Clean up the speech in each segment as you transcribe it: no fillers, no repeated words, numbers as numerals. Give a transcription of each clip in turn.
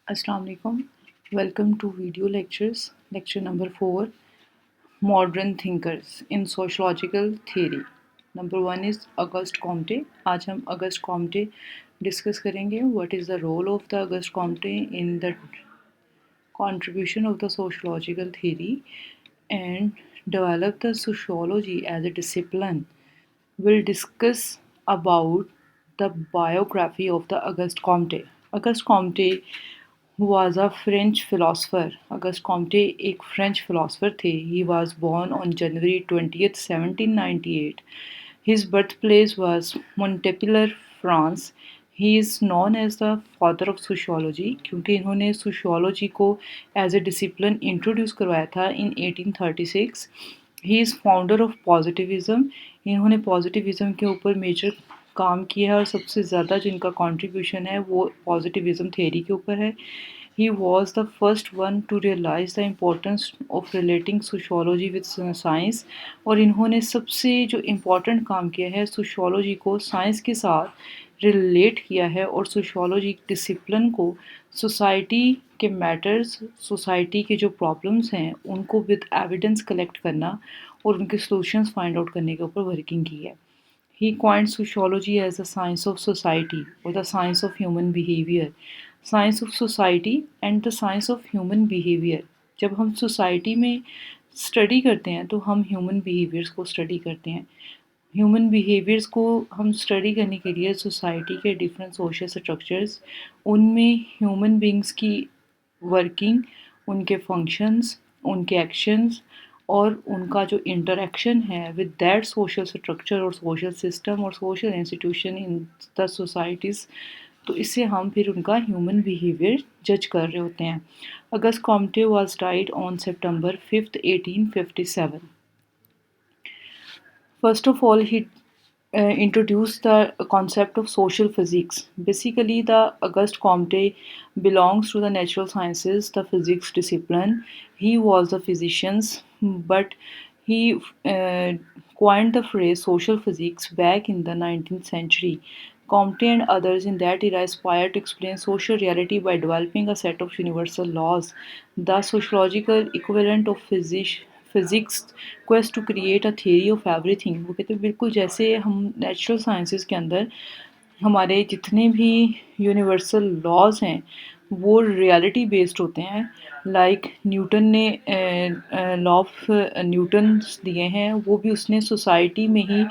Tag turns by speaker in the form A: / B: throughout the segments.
A: Assalamu alaikum. Welcome to video lectures. Lecture number 4, Modern Thinkers in Sociological Theory. Number 1 is Auguste Comte. आज हम Auguste Comte discuss करेंगे. What is the role of the Auguste Comte in the contribution of the sociological theory and develop the sociology as a discipline. We'll discuss about the biography of the Auguste Comte. Auguste Comte was a French philosopher. Auguste Comte एक French philosopher थे. He was born on January 20th, 1798. His birthplace was Montpellier, France. He is known as the father of sociology क्योंकि इन्होंने sociology को as a discipline introduce करवाया था in 1836. He is founder of positivism. इन्होंने positivism के ऊपर major काम किया है और सबसे ज़्यादा जिनका कंट्रीब्यूशन है वो पॉजिटिविज्म थ्योरी के ऊपर है. He was the first one to realize the importance of relating sociology with science. और इन्होंने सबसे जो इम्पोर्टेंट काम किया है सोशियोलॉजी को साइंस के साथ रिलेट किया है और सोशियोलॉजी डिसिप्लिन को सोसाइटी के मैटर्स, सोसाइटी के जो प्रॉब्लम्स हैं उनको विद एविडेंस कलेक्ट करना और उनके सॉल्यूशंस फाइंड आउट करने के ऊपर वर्किंग की है. He coined sociology as the science of society or the science of human behavior. Science of society and the science of human behavior. जब हम सोसाइटी में स्टडी करते हैं तो हम ह्यूमन बिहेवियर्स को स्टडी करते हैं. ह्यूमन बिहेवियर्स को हम स्टडी करने के लिए सोसाइटी के डिफरेंट सोशल स्ट्रक्चर्स, उनमें ह्यूमन बींग्स की वर्किंग, उनके फंक्शंस, उनके एक्शंस और उनका जो इंटरेक्शन है विद दैट सोशल स्ट्रक्चर और सोशल सिस्टम और social institution in the societies, तो इससे हम फिर उनका ह्यूमन बिहेवियर जज कर रहे होते हैं. August Comte was died on September 5th, 1857. First of all, he introduced the concept of social physics. Basically, the Auguste Comte belongs to the natural sciences, the physics discipline. He was a physician, but he coined the phrase social physics back in the 19th century. Comte and others in that era aspired to explain social reality by developing a set of universal laws, the sociological equivalent of physics quest to create a theory of everything. वो कहते हैं बिल्कुल जैसे हम natural sciences के अंदर हमारे जितने भी यूनिवर्सल लॉज हैं वो रियलिटी बेस्ड होते हैं. लाइक न्यूटन ने लॉ ऑफ न्यूटन्स दिए हैं, वो भी उसने सोसाइटी में ही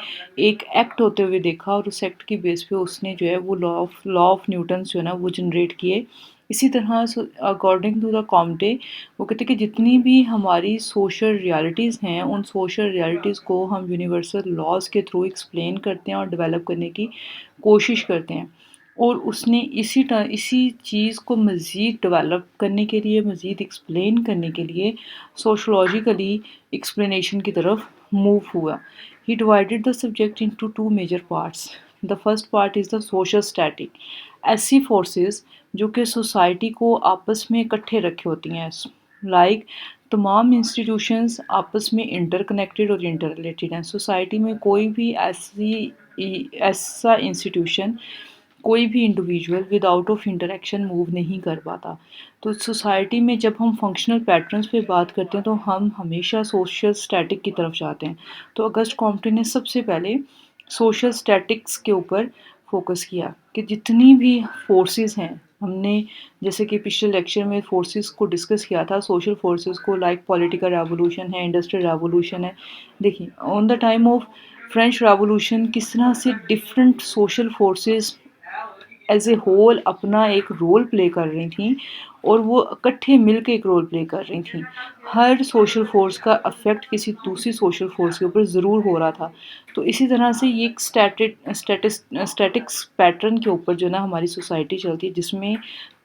A: एक एक्ट होते हुए देखा और उस एक्ट की बेस पे उसने जो है वो लॉ ऑफ न्यूटन्स जो है ना वो जनरेट किए. इसी तरह अकॉर्डिंग टू द कॉम्टे वो कहते हैं कि जितनी भी हमारी सोशल रियलिटीज़ हैं उन सोशल रियलिटीज़ को हम यूनिवर्सल लॉज के थ्रू एक्सप्लेन करते हैं और डेवलप करने की कोशिश करते हैं. और उसने इसी चीज़ को मज़ीद डेवलप करने के लिए, मज़ीद एक्सप्लेन करने के लिए सोशलॉजिकली एक्सप्लेनेशन की तरफ मूव हुआ. He divided the subject into two major parts. The first part is the social static. ऐसी फोर्सेस जो कि सोसाइटी को आपस में इकट्ठे रखे होती हैं. लाइक तमाम इंस्टीट्यूशंस आपस में इंटरकनेक्टेड और इंटर रिलेटेड हैं. सोसाइटी में कोई भी ऐसा इंस्टीट्यूशन, कोई भी individual without of interaction move नहीं कर पाता. तो सोसाइटी में जब हम फंक्शनल पैटर्न्स पे बात करते हैं तो हम हमेशा सोशल स्टैटिक की तरफ जाते हैं. तो अगस्ट कॉम्टे ने सबसे पहले सोशल स्टैटिक्स के ऊपर फोकस किया कि जितनी भी फोर्सेस हैं, हमने जैसे कि पिछले लेक्चर में फोर्सेस को डिस्कस किया था, सोशल फोर्सेस को, लाइक पॉलिटिकल रेवोल्यूशन है, इंडस्ट्रियल रेवोल्यूशन है. देखिए on the time of French revolution किस तरह से different social forces as a whole अपना एक रोल प्ले कर रही थी और वो इकट्ठे मिल के एक रोल प्ले कर रही थी. हर सोशल फोर्स का अफेक्ट किसी दूसरी सोशल फोर्स के ऊपर ज़रूर हो रहा था. तो इसी तरह से ये एक स्टैटिक्स पैटर्न के ऊपर जो ना हमारी सोसाइटी चलती है, जिसमें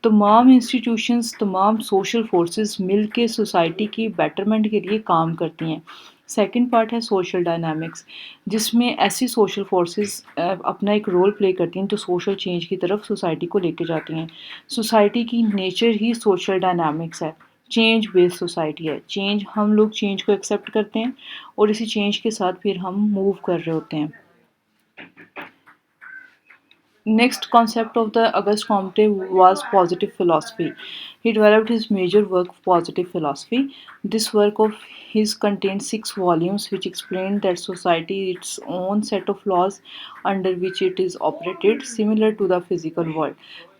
A: तमाम इंस्टीट्यूशंस, तमाम सोशल फोर्सेस मिल के सोसाइटी की बेटरमेंट के लिए काम करती हैं. सेकंड पार्ट है सोशल डायनामिक्स, जिसमें ऐसी सोशल फोर्सेस अपना एक रोल प्ले करती हैं जो सोशल चेंज की तरफ सोसाइटी को लेके जाती हैं. सोसाइटी की नेचर ही सोशल डायनामिक्स है, चेंज बेस्ड सोसाइटी है. चेंज, हम लोग चेंज को एक्सेप्ट करते हैं और इसी चेंज के साथ फिर हम मूव कर रहे होते हैं. Next concept of the Auguste Comte was positive philosophy. He developed his major work, Positive Philosophy. This work of his contained 6 volumes, which explained that society is its own set of laws under which it is operated, similar to the physical world.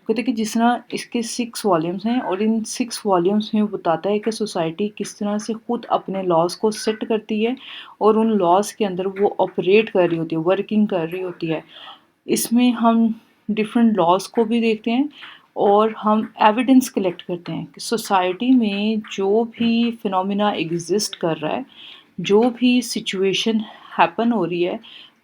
A: कहते हैं कि जिस तरह इसके 6 volumes हैं और इन 6 volumes में वो बताता है कि सोसाइटी किस तरह से खुद अपने लॉज को सेट करती है और उन लॉज के अंदर वो ऑपरेट कर रही होती है, वर्किंग कर रही होती है। इसमें हम डिफरेंट लॉज को भी देखते हैं और हम एविडेंस कलेक्ट करते हैं कि सोसाइटी में जो भी फिनोमिना एग्जिस्ट कर रहा है, जो भी सिचुएशन हैपन हो रही है,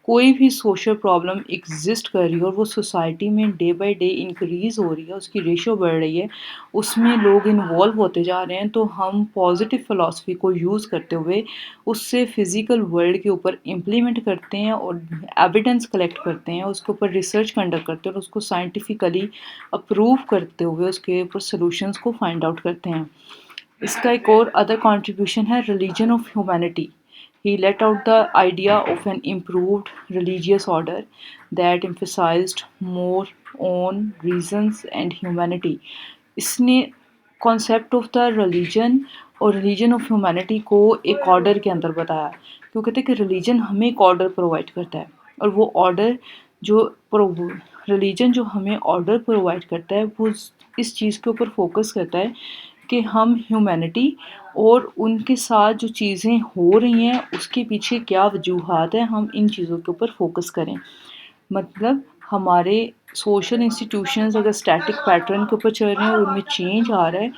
A: कोई भी सोशल प्रॉब्लम एग्जिस्ट कर रही है और वो सोसाइटी में डे बाय डे इंक्रीज़ हो रही है, उसकी रेशो बढ़ रही है, उसमें लोग इन्वॉल्व होते जा रहे हैं, तो हम पॉजिटिव फ़िलॉसफी को यूज़ करते हुए उससे फ़िज़िकल वर्ल्ड के ऊपर इम्प्लीमेंट करते हैं और एविडेंस कलेक्ट करते हैं, उसके ऊपर रिसर्च कंडक्ट करते हैं और उसको साइंटिफिकली अप्रूव करते हुए उसके ऊपर सॉल्यूशंस को फाइंड आउट करते हैं। इसका एक और अदर कंट्रीब्यूशन है religion of humanity. He let out the idea of an improved religious order that emphasized more on reasons and humanity. इसने कॉन्सेप्ट ऑफ द रिलीजन और रिलीजन ऑफ ह्यूमैनिटी को एक ऑर्डर के अंदर बताया, क्यों कहते हैं कि रिलीजन हमें एक ऑर्डर प्रोवाइड करता है और वो ऑर्डर जो रिलीजन जो हमें ऑर्डर प्रोवाइड करता है वो इस चीज़ के ऊपर फोकस करता है कि हम ह्यूमैनिटी और उनके साथ जो चीज़ें हो रही हैं उसके पीछे क्या वजूहात हैं, हम इन चीज़ों के ऊपर फोकस करें। मतलब हमारे सोशल इंस्टीट्यूशंस अगर स्टैटिक पैटर्न के ऊपर चल रहे हैं और उनमें चेंज आ रहा है,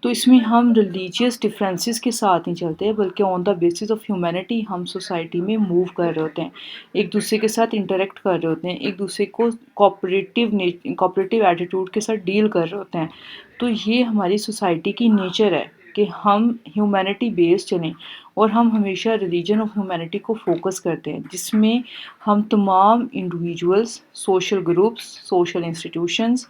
A: तो इसमें हम रिलीजियस डिफरेंसेस के साथ नहीं चलते हैं, बल्कि on the basis of humanity हम सोसाइटी में मूव कर रहे होते हैं, एक दूसरे के साथ इंटरेक्ट कर रहे होते हैं, एक दूसरे को कोऑपरेटिव एटीट्यूड के साथ डील कर रहे होते हैं। तो ये हमारी सोसाइटी की नेचर है कि हम ह्यूमैनिटी बेस्ड चलें और हम हमेशा रिलीजन ऑफ ह्यूमैनिटी को फोकस करते हैं, जिसमें हम तमाम individuals, social groups, social institutions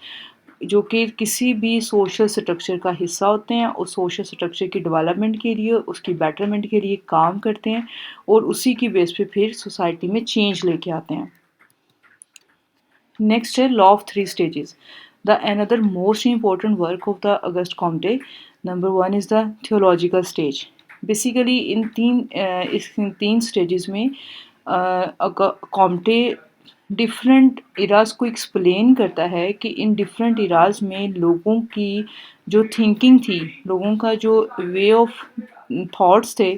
A: जो कि किसी भी सोशल स्ट्रक्चर का हिस्सा होते हैं, उस सोशल स्ट्रक्चर की डेवलपमेंट के लिए, उसकी बेटरमेंट के लिए काम करते हैं और उसी की बेस पे फिर सोसाइटी में चेंज लेके आते हैं। नेक्स्ट है law of 3 stages. The another most important work of the August Comte. Number 1 is the theological stage. Basically इस 3 स्टेजेस में कॉम्टे डिफरेंट इराज को एक्सप्लेन करता है कि इन डिफरेंट इराज में लोगों की जो थिंकिंग थी, लोगों का जो वे ऑफ थॉट्स थे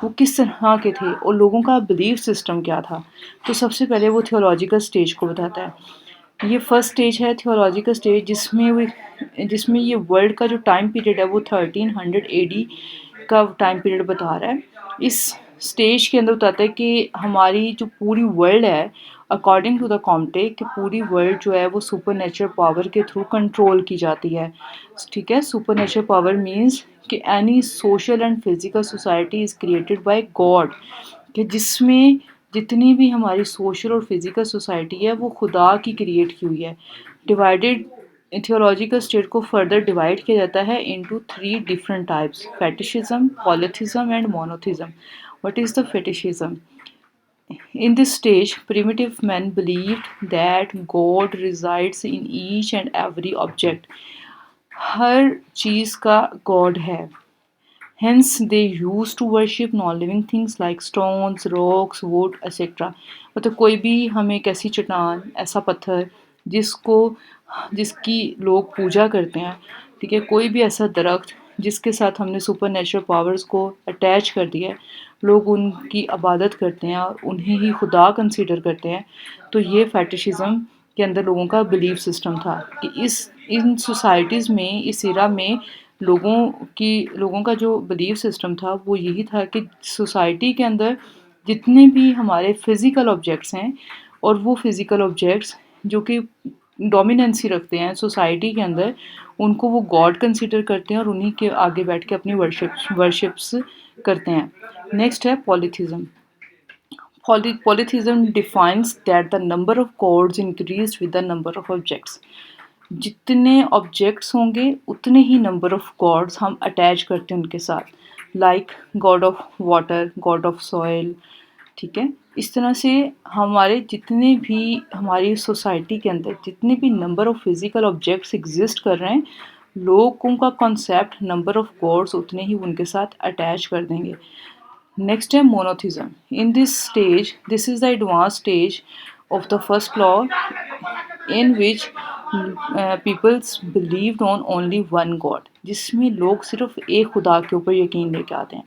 A: वो किस तरह के थे और लोगों का बिलीफ सिस्टम क्या था। तो सबसे पहले वो थियोलॉजिकल स्टेज को बताता है। ये फर्स्ट स्टेज है थियोलॉजिकल स्टेज, जिसमें ये वर्ल्ड का जो टाइम पीरियड है वो 1300 एडी का टाइम पीरियड बता रहा है। इस स्टेज के अंदर बताता है कि हमारी जो पूरी वर्ल्ड है, अकॉर्डिंग टू द कॉम्टे, कि पूरी वर्ल्ड जो है वो सुपर नेचुरल पावर के थ्रू कंट्रोल की जाती है। ठीक है, सुपर नेचुरल पावर मीन्स कि any social and physical society is created by God, कि जिसमें जितनी भी हमारी सोशल और फिजिकल सोसाइटी है वो खुदा की क्रिएट की हुई है। डिवाइडेड थियोलॉजिकल स्टेट को फर्दर डिवाइड किया जाता है into 3 different types: fetishism, polytheism and monotheism. What is the fetishism? In this stage, primitive men believed that God resides in each and every object. हर चीज़ का God है। Hence, they used to worship non-living things like stones, rocks, wood, etc. मतलब कोई भी हमें एक ऐसी चट्टान, ऐसा पत्थर जिसकी लोग पूजा करते हैं, ठीक है, कोई भी ऐसा दरख्त जिसके साथ हमने सुपर नेचुरल पावर्स को अटैच कर दिया है, लोग उनकी इबादत करते हैं और उन्हें ही खुदा कंसीडर करते हैं। तो ये फेटिशिज्म के अंदर लोगों का बिलीफ सिस्टम था कि इन सोसाइटीज़ में, इस इरा में लोगों का जो बिलीफ सिस्टम था वो यही था कि सोसाइटी के अंदर जितने भी हमारे फिज़िकल ऑब्जेक्ट्स हैं और वो फिज़िकल ऑब्जेक्ट्स जो कि डोमिनेंसी रखते हैं सोसाइटी के अंदर, उनको वो गॉड कंसीडर करते हैं और उन्हीं के आगे बैठ के अपनी वर्शिप्स करते हैं। नेक्स्ट है पॉलीथिज्म। Polytheism defines that the number of gods increased with the number of objects. जितने ऑब्जेक्ट्स होंगे उतने ही नंबर ऑफ गॉड्स हम अटैच करते हैं उनके साथ, like God of water, God of soil, ٹھیک ہے. اس طرح سے ہمارے جتنے بھی ہماری سوسائٹی کے اندر جتنے بھی number of physical objects exist کر رہے ہیں، لوگوں کا کنسیپٹ نمبر آف گاڈس اتنے ہی ان کے ساتھ اٹیچ کر دیں گے. نیکسٹ ہے monotheism. In this stage this is the advance stage of the first law in which peoples believed on only one God، جس میں لوگ صرف ایک خدا کے اوپر یقین لے کے آتے ہیں.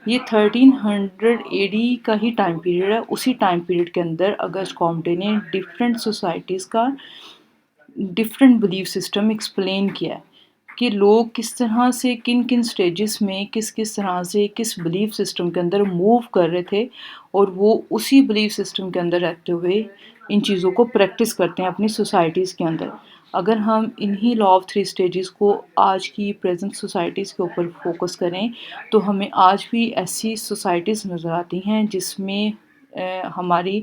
A: یہ 1300 AD کا ہی ٹائم پیریڈ ہے. اسی ٹائم پیریڈ کے اندر اگسٹ کامٹے نے ڈفرینٹ سوسائٹیز کا ڈفرینٹ بلیف سسٹم ایکسپلین کیا ہے کہ لوگ کس طرح سے کن کن سٹیجز میں کس طرح سے کس بلیف سسٹم کے اندر موو کر رہے تھے، اور وہ اسی بلیف سسٹم کے اندر رہتے ہوئے ان چیزوں کو پریکٹس کرتے ہیں اپنی سوسائٹیز کے اندر. اگر ہم انہی لا آف 3 اسٹیجز کو آج کی پریزنٹ سوسائٹیز کے اوپر فوکس کریں تو ہمیں آج بھی ایسی سوسائٹیز نظر آتی ہیں جس میں ہماری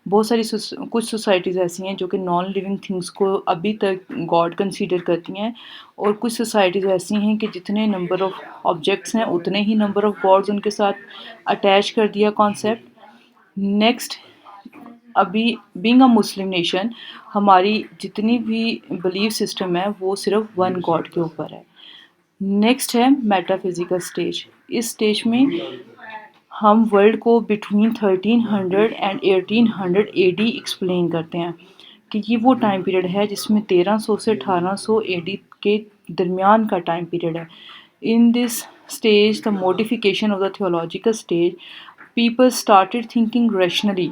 A: بہت ساری کچھ سوسائٹیز ایسی ہیں جو کہ نان لیونگ تھنگس کو ابھی تک گاڈ کنسیڈر کرتی ہیں، اور کچھ سوسائٹیز ایسی ہیں کہ جتنے نمبر آف آبجیکٹس ہیں اتنے ہی نمبر آف گاڈز ان کے ساتھ اٹیچ کر دیا کانسیپٹ. نیکسٹ، ابھی بینگ اے مسلم نیشن ہماری جتنی بھی بلیف سسٹم ہے وہ صرف ون گاڈ کے اوپر ہے. نیکسٹ ہے میٹا فزیکل اسٹیج. اس اسٹیج میں ہم ورلڈ کو بٹوین 1300 اینڈ 1800 AD ایکسپلین کرتے ہیں کہ یہ وہ ٹائم پیریڈ ہے جس میں 1300 سے 1800 AD کے درمیان کا ٹائم پیریڈ ہے. In this stage the modification of the theological stage, people started thinking rationally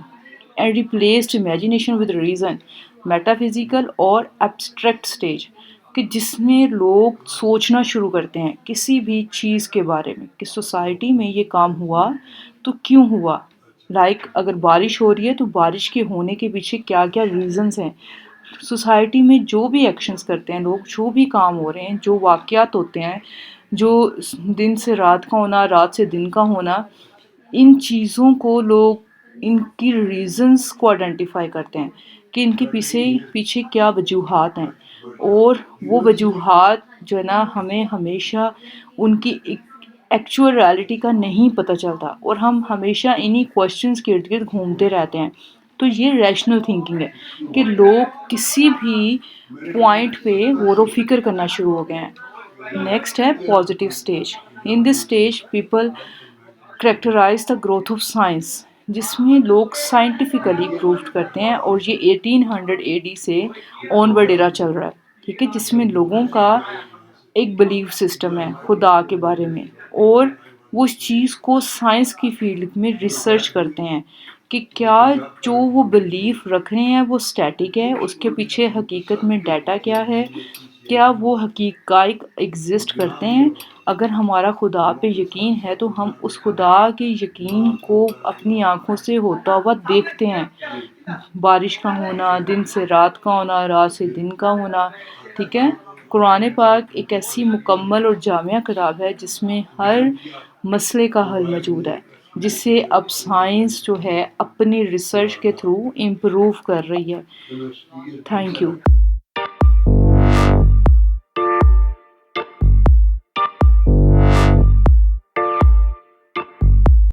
A: and replaced imagination with reason. Metaphysical اور ایبسٹریکٹ اسٹیج کہ جس میں لوگ سوچنا شروع کرتے ہیں کسی بھی چیز کے بارے میں کہ سوسائٹی میں یہ کام ہوا تو کیوں ہوا. لائک اگر بارش ہو رہی ہے تو بارش کے ہونے کے پیچھے کیا کیا ریزنز ہیں. سوسائٹی میں جو بھی ایکشنز کرتے ہیں لوگ، جو بھی کام ہو رہے ہیں، جو واقعات ہوتے ہیں، جو دن سے رات کا ہونا، رات سے دن کا ہونا، ان چیزوں کو لوگ ان کی ریزنز کو آئیڈینٹیفائی کرتے ہیں کہ ان کے پیچھے کیا وجوہات ہیں، اور وہ وجوہات جو ہے نا ہمیں ہمیشہ ان کی ایکچوئل ریالٹی کا نہیں پتہ چلتا، اور ہم ہمیشہ انہی کوشچنز کے ارد گرد گھومتے رہتے ہیں. تو یہ ریشنل تھنکنگ ہے کہ لوگ کسی بھی پوائنٹ پہ غور و فکر کرنا شروع ہو گئے ہیں. نیکسٹ ہے positive stage. In this stage people characterize the growth of science, جس میں لوگ سائنٹیفکلی پروفڈ کرتے ہیں، اور یہ 1800 AD سے آن ورڈ ایرا چل رہا ہے. ٹھیک ہے، جس میں لوگوں کا ایک بلیف سسٹم ہے خدا کے بارے میں، اور وہ اس چیز کو سائنس کی فیلڈ میں ریسرچ کرتے ہیں کہ کیا جو وہ بلیف رکھ رہے ہیں وہ اسٹیٹک ہے، اس کے پیچھے حقیقت میں ڈیٹا کیا ہے، کیا وہ حقائق ایگزسٹ کرتے ہیں. اگر ہمارا خدا پہ یقین ہے تو ہم اس خدا کے یقین کو اپنی آنکھوں سے ہوتا ہوا دیکھتے ہیں. بارش کا ہونا، دن سے رات کا ہونا، رات سے دن کا ہونا. ٹھیک ہے، قرآن پاک ایک ایسی مکمل اور جامع کتاب ہے جس میں ہر مسئلے کا حل موجود ہے، جس سے اب سائنس جو ہے اپنی ریسرچ کے تھرو امپروو کر رہی ہے. Thank you.